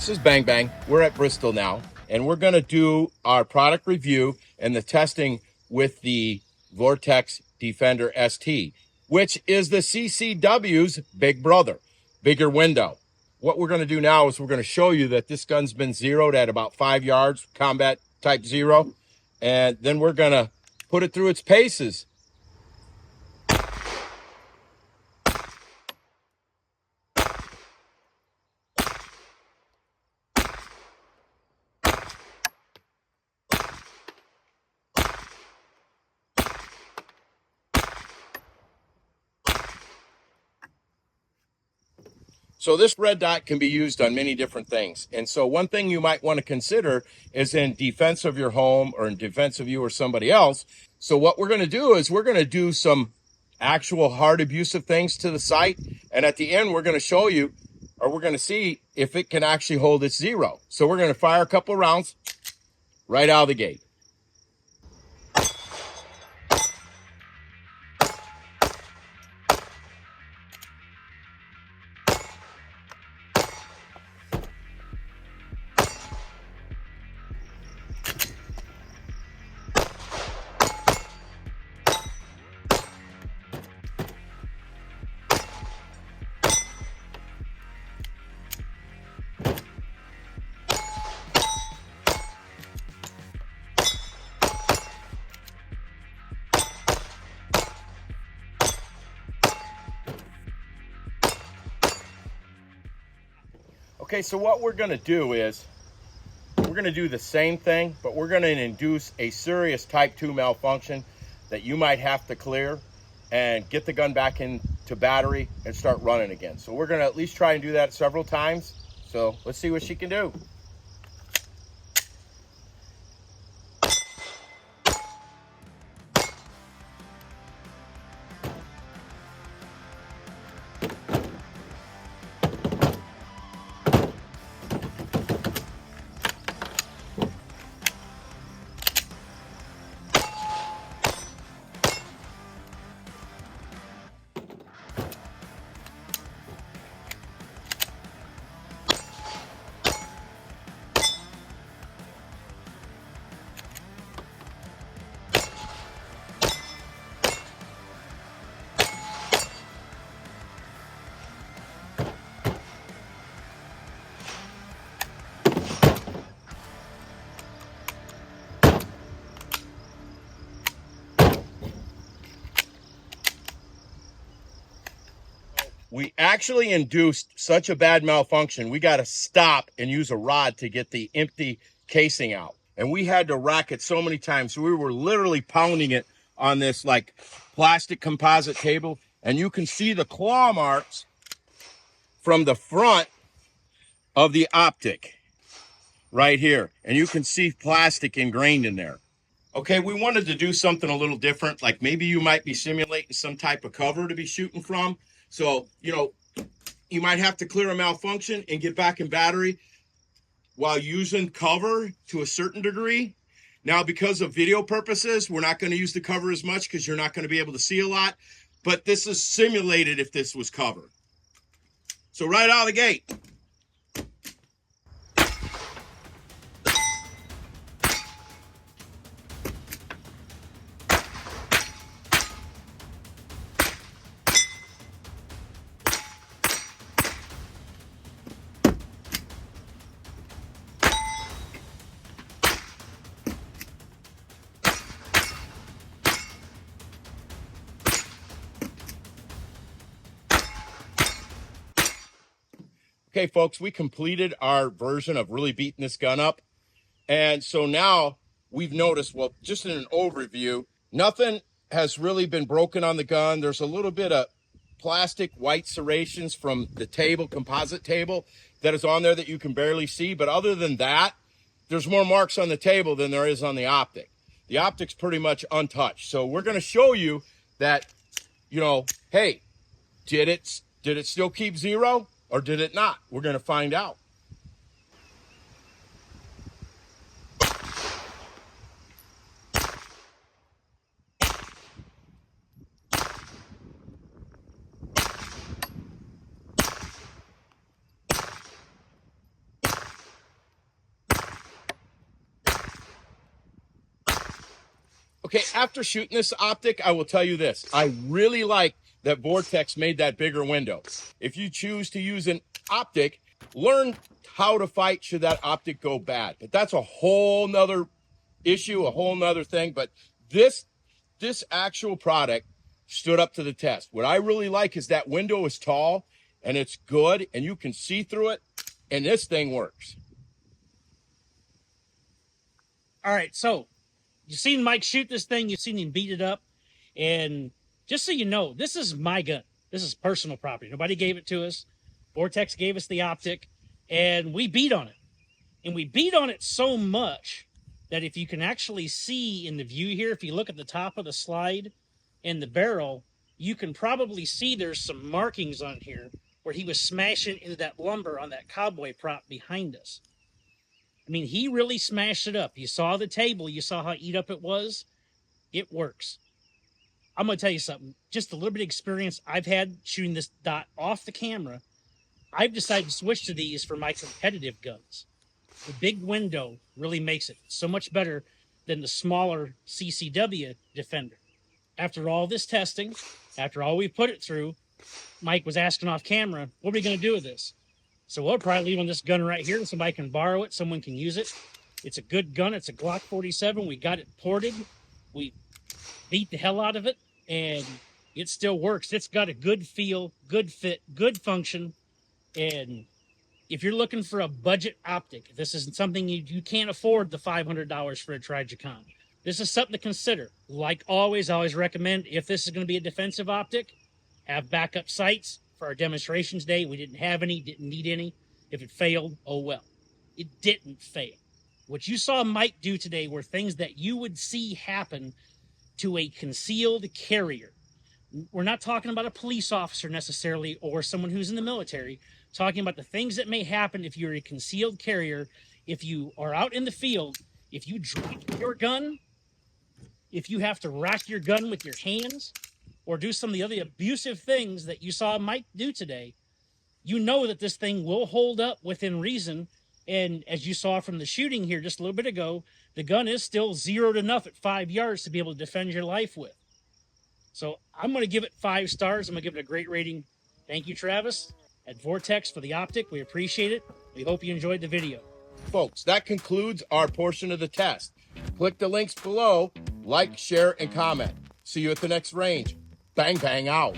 This is Bang Bang. We're at Bristol now, and we're going to do our product review and the testing with the Vortex Defender ST, which is the CCW's big brother, bigger window. What we're going to do now is we're going to show you that this gun's been zeroed at about 5 yards, combat type 0, and then we're going to put it through its paces. So this red dot can be used on many different things. And so one thing you might want to consider is in defense of your home or in defense of you or somebody else. So what we're going to do is we're going to do some actual hard abusive things to the sight. And at the end, we're going to show you, or we're going to see if it can actually hold its zero. So we're going to fire a couple of rounds right out of the gate. Okay, so what we're going to do is we're going to do the same thing, but we're going to induce a serious type 2 malfunction that you might have to clear and get the gun back into battery and start running again. So we're going to at least try and do that several times. So let's see what she can do. We actually induced such a bad malfunction, we got to stop and use a rod to get the empty casing out. And we had to rack it so many times. So we were literally pounding it on this like plastic composite table. And you can see the claw marks from the front of the optic right here. And you can see plastic ingrained in there. Okay, we wanted to do something a little different. Like maybe you might be simulating some type of cover to be shooting from. So, you know, you might have to clear a malfunction and get back in battery while using cover to a certain degree. Now, because of video purposes, we're not going to use the cover as much because you're not going to be able to see a lot. But this is simulated if this was cover. So right out of the gate. Okay, folks, we completed our version of really beating this gun up. And so now we've noticed, well, just in an overview, nothing has really been broken on the gun. There's a little bit of plastic white serrations from the table, composite table, that is on there that you can barely see. But other than that, there's more marks on the table than there is on the optic. The optic's pretty much untouched. So we're going to show you that, you know, hey, did it still keep zero? Or did it not? We're going to find out. Okay, after shooting this optic, I will tell you this. I really like that Vortex made that bigger window. If you choose to use an optic, learn how to fight should that optic go bad. But that's a whole nother issue, a whole nother thing. But this actual product stood up to the test. What I really like is that window is tall and it's good and you can see through it, and this thing works. All right, so you've seen Mike shoot this thing, you've seen him beat it up, and just so you know, this is my gun. This is personal property. Nobody gave it to us. Vortex gave us the optic, and we beat on it. And we beat on it so much that if you can actually see in the view here, if you look at the top of the slide and the barrel, you can probably see there's some markings on here where he was smashing into that lumber on that cowboy prop behind us. I mean, he really smashed it up. You saw the table. You saw how eat up it was. It works. I'm going to tell you something. Just a little bit of experience I've had shooting this dot off the camera. I've decided to switch to these for my competitive guns. The big window really makes it so much better than the smaller CCW Defender. After all this testing, after all we put it through, Mike was asking off camera, what are we going to do with this? So we'll probably leave on this gun right here and somebody can borrow it. Someone can use it. It's a good gun. It's a Glock 47. We got it ported. We beat the hell out of it, and it still works. It's got a good feel, good fit, good function. And if you're looking for a budget optic, if this isn't something you can't afford the $500 for a Trijicon, this is something to consider. Like always, I always recommend, if this is going to be a defensive optic, have backup sights. For our demonstrations day, we didn't have any, didn't need any. If it failed, oh well. It didn't fail. What you saw Mike do today were things that you would see happen to a concealed carrier. We're not talking about a police officer necessarily or someone who's in the military. Talking about the things that may happen if you're a concealed carrier, if you are out in the field, if you drop your gun, if you have to rack your gun with your hands, or do some of the other abusive things that you saw Mike do today, you know that this thing will hold up within reason. And as you saw from the shooting here just a little bit ago, the gun is still zeroed enough at 5 yards to be able to defend your life with. So I'm going to give it 5 stars. I'm going to give it a great rating. Thank you, Travis, at Vortex for the optic. We appreciate it. We hope you enjoyed the video. Folks, that concludes our portion of the test. Click the links below, like, share, and comment. See you at the next range. Bang, bang out.